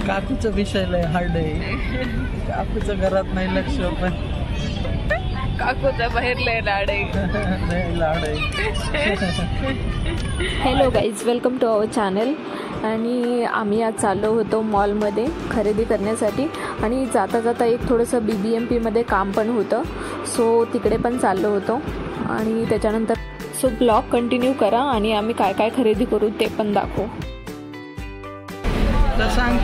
काकूचं विषय लय हार्ड आहे. काकूचं घरात नाही लक्ष, पण काकूचा बाहेर लय लाड आहे. लाड आहे. Hello guys, welcome to our channel. आणि आम्ही आज चाललो होतो मॉलमध्ये खरेदी करण्यासाठी आणि जाता जाता एक थोडंसं BBMPमध्ये काम पण होतं, सो तिकडे पण चाललो होतो. आणि त्याच्यानंतर सो ब्लॉग कंटिन्यू करा आणि आम्ही काय काय खरेदी करू ते पण दाखवू. तर सांग,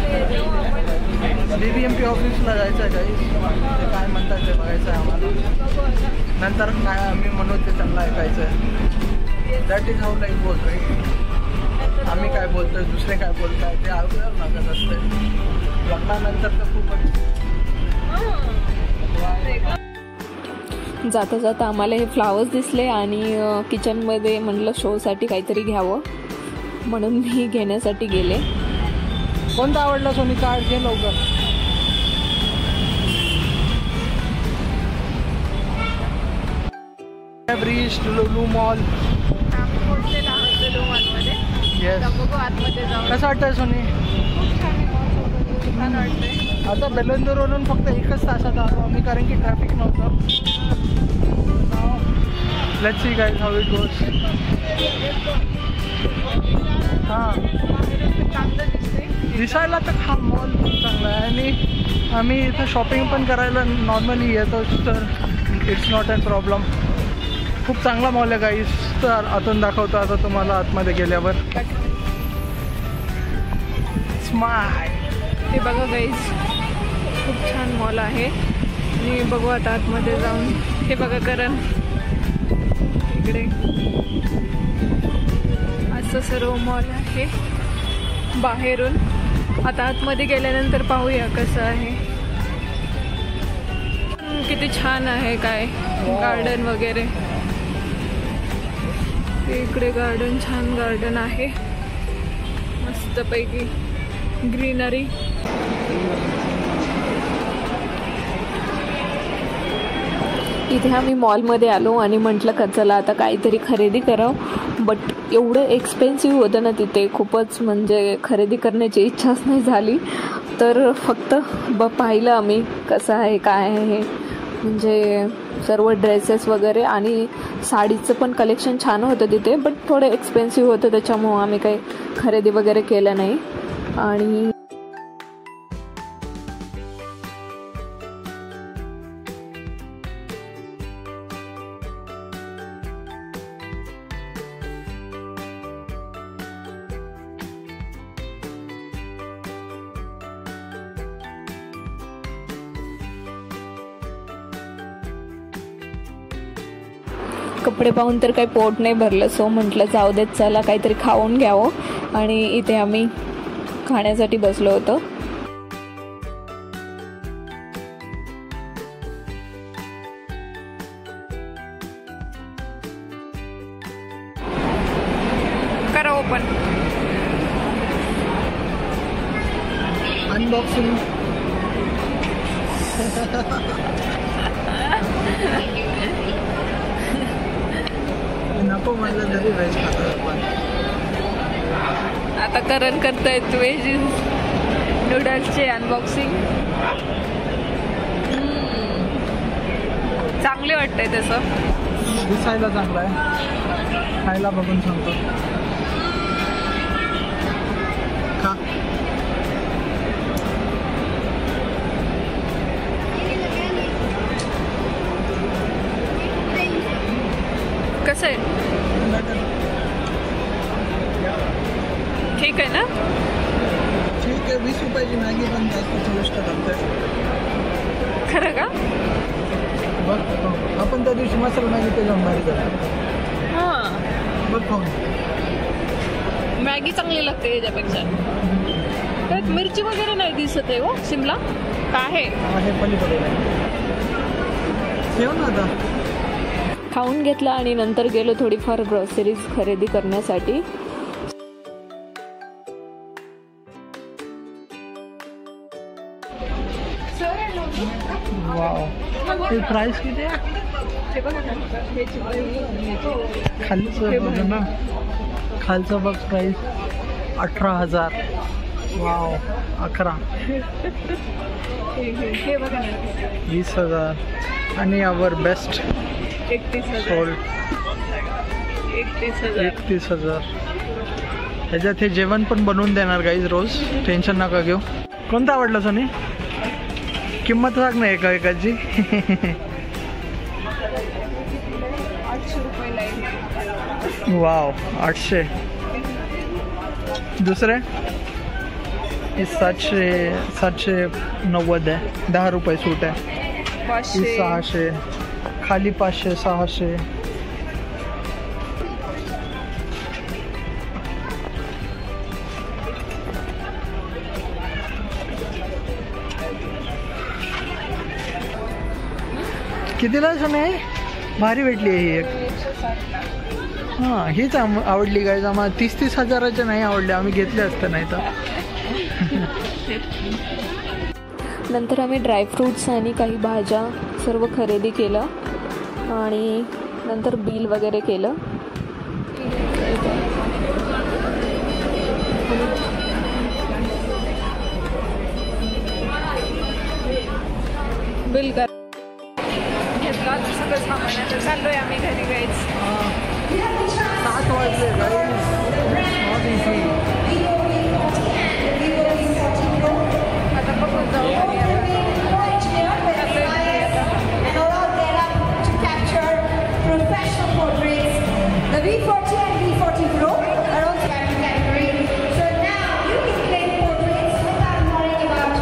BBMP ऑफिसला जायचं आहे गाईज. ते काय म्हणतात ते बघायचं आहे आम्हाला. नंतर काय आम्ही म्हणू ते त्यांना ऐकायचं आहे. That is how life goes right. आम्ही काय बोलतोय, दुसरे काय बोलताय ते ऐकायला लागत असते. लग्नानंतर तर खूपच. जाता जाता आम्हाला हे फ्लावर्स दिसले आणि किचनमध्ये म्हटलं शोसाठी काहीतरी घ्यावं, म्हणून मी घेण्यासाठी गेले. कोणता आवडला सोनी? कार्ड घे लवकर. Bridge Lulu mall. कसं वाटतंय सोनी? आता बेलंदूरवरून फक्त 1 तासात आलो आम्ही, कारण की ट्रॅफिक नव्हतं. Let's see guys how it goes. हां, दिसायला तर हा मॉल खूप चांगला आहे आणि आम्ही इथं शॉपिंग पण करायला नॉर्मली येतो, तर इट्स नॉट अ प्रॉब्लेम. खूप चांगला मॉल आहे गाईज. तर आतून दाखवतो आता तुम्हाला आतमध्ये गेल्यावर. स्माइल. हे बघा गाईज, खूप छान मॉल आहे. आणि बघू आता आतमध्ये जाऊन. हे बघा करण, इकडे असं सर्व मॉल आहे बाहेरून. आता आतमध्ये गेल्यानंतर पाहूया कसं आहे. किती छान आहे, काय गार्डन वगैरे. इकडे गार्डन, छान गार्डन आहे, मस्तपैकी ग्रीनरी. इथे आम्ही मॉलमध्ये आलो आणि म्हटलं का चला आता काहीतरी खरेदी करावं, बट एवढं एक्सपेन्सिव्ह होतं ना तिथे, खूपच म्हणजे खरेदी करण्याची इच्छाच नाही झाली. तर फक्त पाहिलं आम्ही कसं आहे काय आहे, म्हणजे सर्व ड्रेसेस वगैरे आणि साडीचं पण कलेक्शन छान होतं तिथे, बट थोडं एक्सपेन्सिव्ह होतं, त्याच्यामुळं आम्ही काही खरेदी वगैरे केलं नाही. आणि कपडे पाहून तर काही पोट नाही भरलं, सो म्हटलं जाऊ देत, चला काहीतरी खाऊन घ्यावं. आणि इथे आम्ही खाण्यासाठी बसलो होतो. करा ओपन. अनबॉक्सिंग. नको म्हणलं तरी व्हेज खातो आपण. आता करण करतायत व्हेज नूडल्सचे अनबॉक्सिंग. चांगले वाटतंय तसं. दिसायला चांगलं आहे, खायला बघून सांगतो. खा. कसं आहे? ठीक आहे ना? ठीक आहे. 20 रुपयाची मॅगी पण जास्त चविष्ट लागते. खरं का? बघ, आपण त्या दिवशी मसाला मॅगी त्याच्या भारी झाला. हां, बघ खाऊन. मॅगी चांगली लागते याच्यापेक्षा. त्यात मिरची वगैरे नाही दिसत आहे हो. शिमला काय आहे पलीकडे ठेव ना आता. खाऊन घेतलं आणि नंतर गेलो थोडीफार ग्रॉसरीज खरेदी करण्यासाठी. वाव, प्राइस किती आहे? खालीच बघ ना, खालचं बघ प्राइस 18,000. वाव 11 हे बघा ना 20,000 आणि आवर बेस्ट 31,000 सोल्ड 31,000. ह्याच्यात हे जेवण पण बनवून देणार गाईज रोज, टेन्शन नका घेऊ. कोणतं आवडलं सोनी? किंमत सांग ना एका एकाची. 800 रुपयाला आहे. वाव 800. दुसरे हे 790 आहे, 10 रुपये सूट आहे. 500 600 खाली 500 600. कितीला सोने? भारी भेटली आहे ही एक. 160 हां हीच आवडली गाईज आम्हाला. 30 हजाराच्या नाही आवडले, आम्ही घेतले असते नाही तर. नंतर आम्ही ड्रायफ्रूट्स आणि काही भाज्या सर्व खरेदी केलं आणि नंतर बिल वगैरे केलं. बिल कर घेतला सगळं सामान. आता चाललोय आम्ही घरी गाईच. 7 वाजले गाईज. आता बघून जाऊ घरी. The V40 and V40 Pro are also category. So now you can claim portraits without worrying about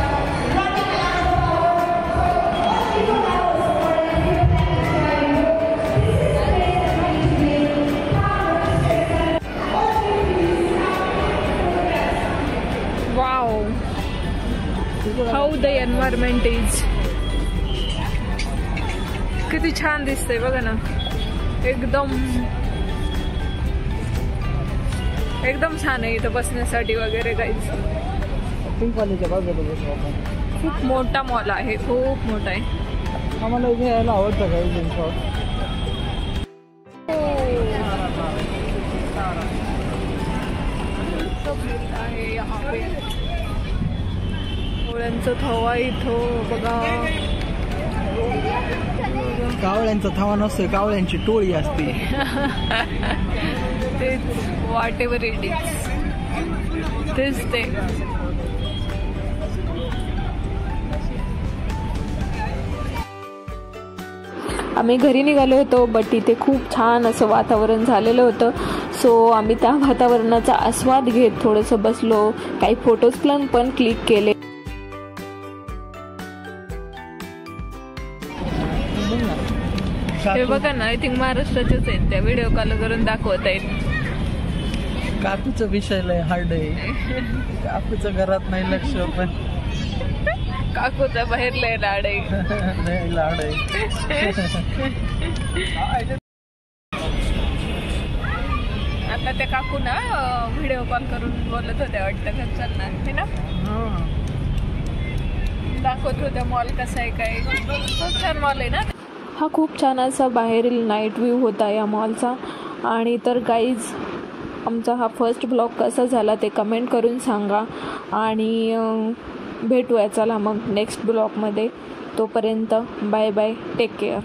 running out of power for all you hours or if you plan to drive. This is a way that going to make power. Wow, how the environment is. किती छान दिसतंय बघा ना. एकदम छान आहे इथं बसण्यासाठी वगैरे काहीच. पिंकवालीच्या बाजूला बसू आपण. खूप मोठा मॉल आहे, खूप मोठा आहे. आम्हाला इथे यायला आवडतं गाईज. आहे यहाँ पे पोळ्यांचं थवा इथं बघा. कावळ्यांचा थवा नसतोय, कावळ्यांची टोळी असते. तेच वॉट एव्हर इट इज, तेच ते. आम्ही घरी निघालो होतो बट इथे खूप छान असं वातावरण झालेलं होतं. सो आम्ही त्या वातावरणाचा आस्वाद घेत थोडंसं बसलो, काही फोटोज पण क्लिक केले. हे बघा ना, आय थिंक महाराष्ट्राचेच आहेत. त्या व्हिडिओ कॉल करून दाखवत आहेत. काकूचा विषय लय हार्ड आहे. काकूचं घरात नाही लक्ष, पण काकूचा बाहेर लय लाड आहे. लाड आहे. आता त्या काकू ना व्हिडिओ कॉल करून बोलत होत्या वाटतं घरच्यांना, हे ना दाखवत होत्या मॉल कसा आहे काय. खूप छान मॉल आहे ना. हा खूप छान असा बाहेरील नाईट व्ह्यू होता या मॉलचा. आणि तर गाईज आमचा हा फर्स्ट ब्लॉग कसा झाला ते कमेंट करून सांगा. आणि भेटूया चला मग नेक्स्ट ब्लॉगमध्ये. तोपर्यंत बाय बाय, टेक केअर.